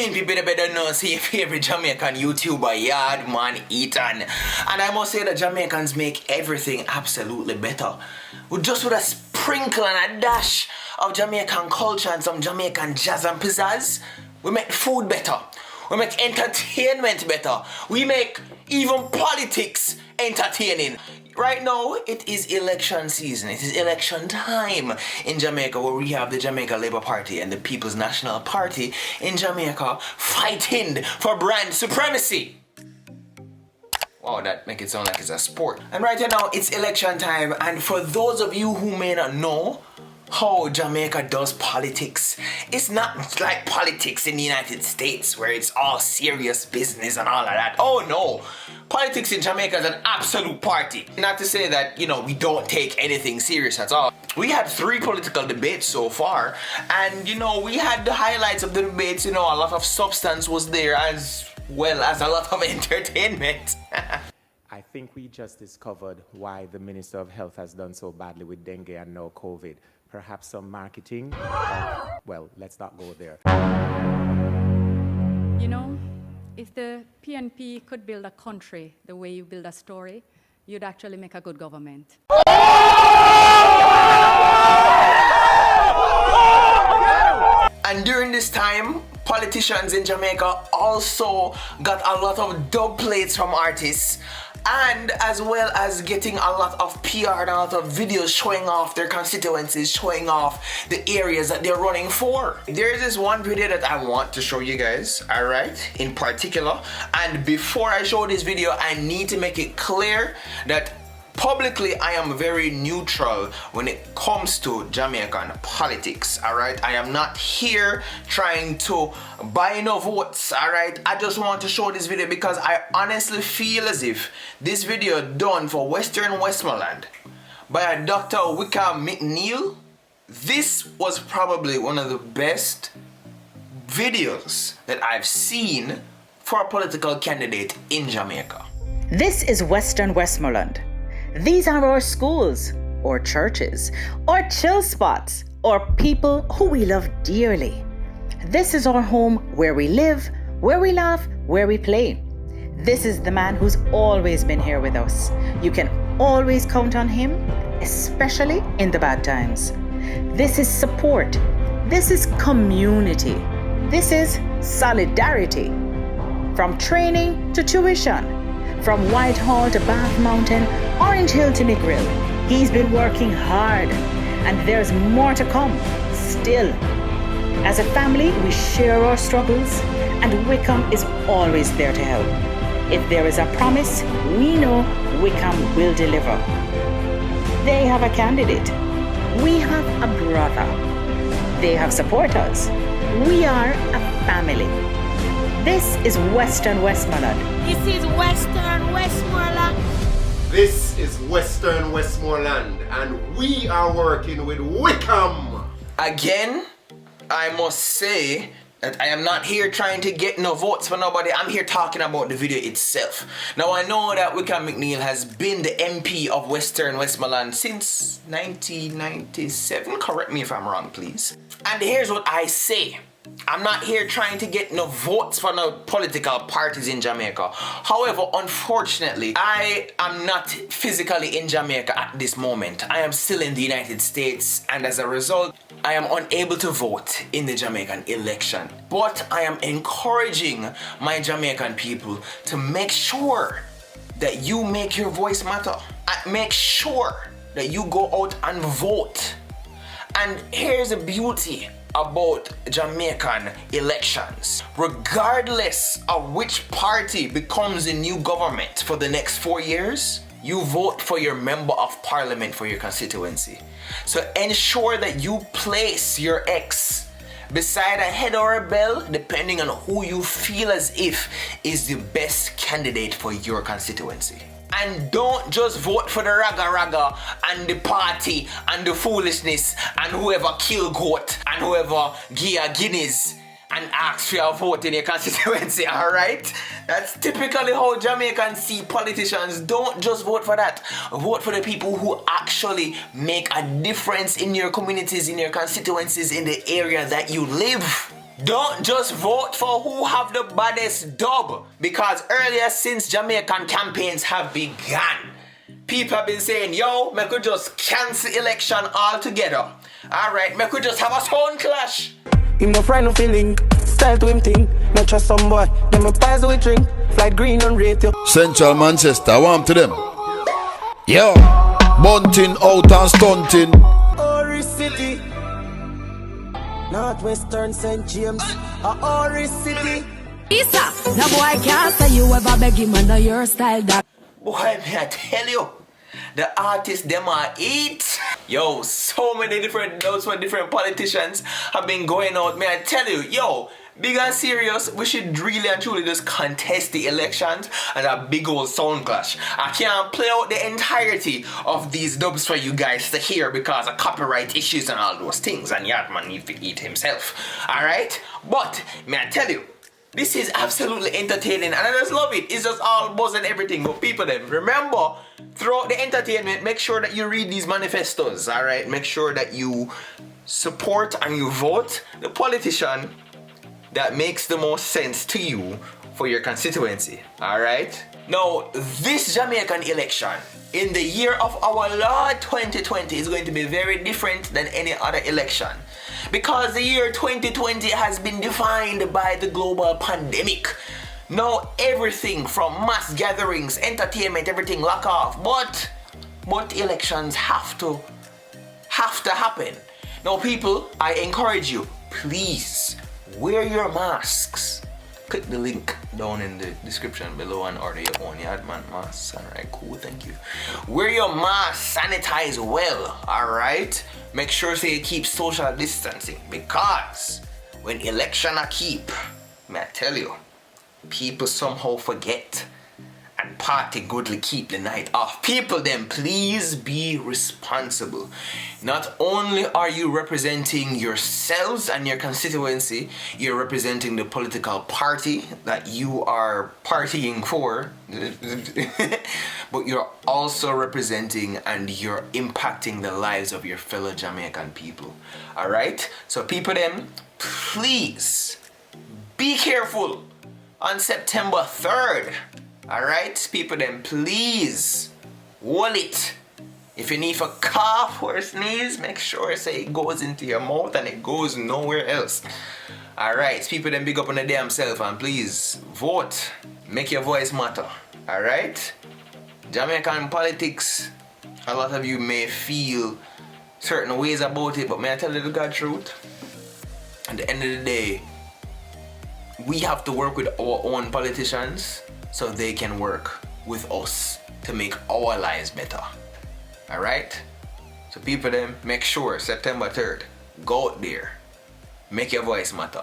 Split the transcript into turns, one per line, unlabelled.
Again, people better know see your favorite Jamaican YouTuber, Yaadman, Etan. And I must say that Jamaicans make everything absolutely better. Just with a sprinkle and a dash of Jamaican culture and some Jamaican jazz and pizzazz, we make food better. We make entertainment better. We make even politics entertaining. Right now, it is election season. It is election time in Jamaica, where we have the Jamaica Labour Party and the People's National Party in Jamaica fighting for brand supremacy. Wow, that makes it sound like it's a sport. And right now, it's election time, and for those of you who may not know how Jamaica does politics, it's not like politics in the United States where it's all serious business and all of that. Oh no, politics in Jamaica is an absolute party. Not to say that, we don't take anything serious at all. We had 3 political debates so far, and we had the highlights of the debates. A lot of substance was there as well as a lot of entertainment.
I think we just discovered why the Minister of Health has done so badly with dengue and now COVID. Perhaps some marketing? Well, let's not go there.
If the PNP could build a country the way you build a story, you'd actually make a good government.
And during this time, politicians in Jamaica also got a lot of dub plates from artists, and as well as getting a lot of PR and a lot of videos showing off their constituencies, showing off the areas that they're running for. There's this one video that I want to show you guys, alright, in particular. And before I show this video, I need to make it clear that publicly, I am very neutral when it comes to Jamaican politics, alright? I am not here trying to buy no votes, alright? I just want to show this video because I honestly feel as if this video done for Western Westmoreland by a Dr. Wickham McNeil, this was probably one of the best videos that I've seen for a political candidate in Jamaica.
This is Western Westmoreland. These are our schools, or churches, or chill spots, or people who we love dearly. This is our home where we live, where we laugh, where we play. This is the man who's always been here with us. You can always count on him, especially in the bad times. This is support. This is community. This is solidarity. From training to tuition, from Whitehall to Bath Mountain, Orange Hill to Negril, he's been working hard, and there's more to come, still. As a family, we share our struggles, and Wickham is always there to help. If there is a promise, we know Wickham will deliver. They have a candidate. We have a brother. They have supporters. We are a family. This is Western Westmoreland.
This is Western Westmoreland.
This is Western Westmoreland, and we are working with Wickham.
Again, I must say that I am not here trying to get no votes for nobody. I'm here talking about the video itself. Now, I know that Wickham McNeil has been the MP of Western Westmoreland since 1997. Correct me if I'm wrong, please. And here's what I say. I'm not here trying to get no votes for no political parties in Jamaica. However, unfortunately, I am not physically in Jamaica at this moment. I am still in the United States, and as a result, I am unable to vote in the Jamaican election. But I am encouraging my Jamaican people to make sure that you make your voice matter. Make sure that you go out and vote. And here's the beauty about Jamaican elections. Regardless of which party becomes the new government for the next 4 years, you vote for your member of parliament for your constituency. So ensure that you place your X beside a head or a bell, depending on who you feel as if is the best candidate for your constituency. And don't just vote for the raga and the party and the foolishness and whoever kill goat and whoever give a guineas and ask for your vote in your constituency, alright? That's typically how Jamaicans see politicians. Don't just vote for that. Vote for the people who actually make a difference in your communities, in your constituencies, in the area that you live. Don't just vote for who have the baddest dub, because earlier since Jamaican campaigns have begun, people have been saying, yo, me could just cancel election altogether. Alright, me could just have a sound clash.
Him no friend no feeling, style to him thing. Not trust some boy, them a pies we drink. Flight green on radio.
Central Manchester, warm to them. Yo, bunting out and stunting.
Ori City, Northwestern St. James, Ori City.
Isa, the boy can't say you ever beg him under your style that.
Boy, may I tell you, the artists them are eat. Yo, so many different politicians have been going out. May I tell you, yo, big and serious, we should really and truly just contest the elections and a big old sound clash. I can't play out the entirety of these dubs for you guys to hear because of copyright issues and all those things, and Yaadman needs to eat himself. Alright? But, may I tell you, this is absolutely entertaining and I just love it. It's just all buzz and everything. But people then, remember, throughout the entertainment, make sure that you read these manifestos, alright? Make sure that you support and you vote the politician that makes the most sense to you for your constituency, alright? Now, this Jamaican election in the year of our Lord 2020 is going to be very different than any other election, because the year 2020 has been defined by the global pandemic. Now everything from mass gatherings, entertainment, everything lock off, but elections have to happen. Now people, I encourage you, please wear your masks. Click the link down in the description below and order your own Yaadman masks. Alright, cool, thank you. Wear your mask, sanitize well, alright? Make sure so you keep social distancing, because when election are keep, may I tell you, people somehow forget and party goodly keep the night off. People then, please be responsible. Not only are you representing yourselves and your constituency, you're representing the political party that you are partying for, but you're also representing and you're impacting the lives of your fellow Jamaican people. Alright? So people then, please be careful on September 3rd. Alright, people then, please hold it. If you need to cough or sneeze, make sure say it goes into your mouth and it goes nowhere else. Alright, people then, big up on the damn self and please vote. Make your voice matter. Alright? Jamaican politics, a lot of you may feel certain ways about it, but may I tell you the God truth? At the end of the day, we have to work with our own politicians so they can work with us to make our lives better. Alright? So people then, make sure September 3rd, go out there, make your voice matter.